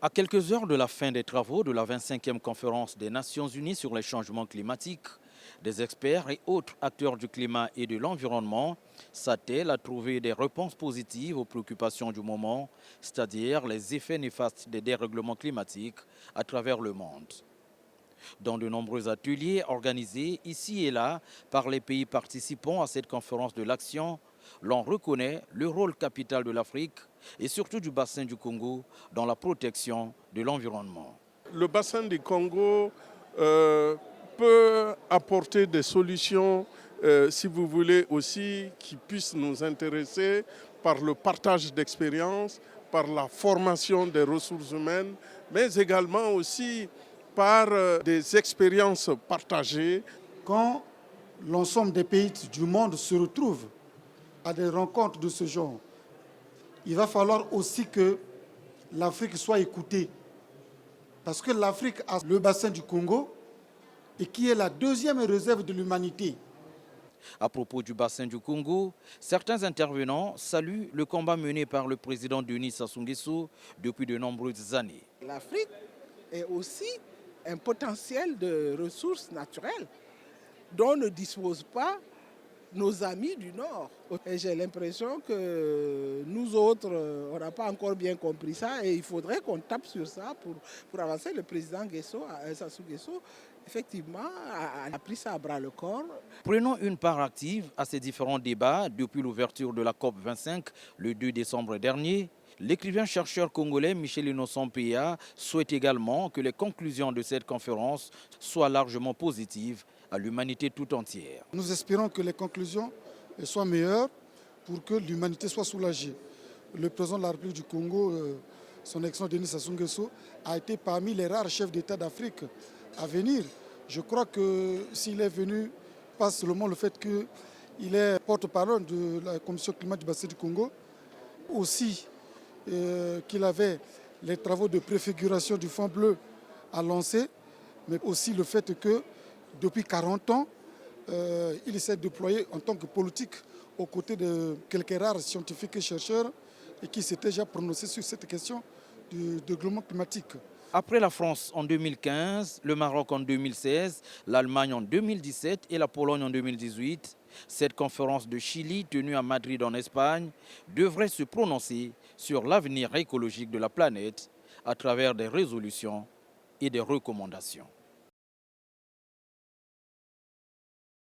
À quelques heures de la fin des travaux de la 25e conférence des Nations Unies sur les changements climatiques, des experts et autres acteurs du climat et de l'environnement s'attellent à trouver des réponses positives aux préoccupations du moment, c'est-à-dire les effets néfastes des dérèglements climatiques à travers le monde. Dans de nombreux ateliers organisés ici et là par les pays participants à cette conférence de l'action, l'on reconnaît le rôle capital de l'Afrique et surtout du bassin du Congo dans la protection de l'environnement. Le bassin du Congo peut apporter des solutions, si vous voulez aussi, qui puissent nous intéresser par le partage d'expériences, par la formation des ressources humaines, mais également aussi par des expériences partagées. Quand l'ensemble des pays du monde se retrouvent à des rencontres de ce genre, il va falloir aussi que l'Afrique soit écoutée. Parce que l'Afrique a le bassin du Congo et qui est la deuxième réserve de l'humanité. À propos du bassin du Congo, certains intervenants saluent le combat mené par le président Denis Sassou Nguesso depuis de nombreuses années. L'Afrique est aussi un potentiel de ressources naturelles dont ne disposent pas nos amis du Nord. Et j'ai l'impression que nous autres, on n'a pas encore bien compris ça et il faudrait qu'on tape sur ça pour avancer. Le président Sassou Nguesso, effectivement, a pris ça à bras le corps. Prenons une part active à ces différents débats depuis l'ouverture de la COP25 le 2 décembre dernier. L'écrivain-chercheur congolais Michel Innocent Péa souhaite également que les conclusions de cette conférence soient largement positives à l'humanité tout entière. Nous espérons que les conclusions soient meilleures pour que l'humanité soit soulagée. Le président de la République du Congo, son excellence Denis Sassou Nguesso, a été parmi les rares chefs d'État d'Afrique à venir. Je crois que s'il est venu, pas seulement le fait qu'il est porte-parole de la Commission climat du bassin du Congo, aussi qu'il avait les travaux de préfiguration du Fonds bleu à lancer, mais aussi le fait que depuis 40 ans, il s'est déployé en tant que politique aux côtés de quelques rares scientifiques et chercheurs et qui s'étaient déjà prononcés sur cette question du dérèglement climatique. Après la France en 2015, le Maroc en 2016, l'Allemagne en 2017 et la Pologne en 2018, cette conférence de Chili tenue à Madrid en Espagne devrait se prononcer sur l'avenir écologique de la planète à travers des résolutions et des recommandations.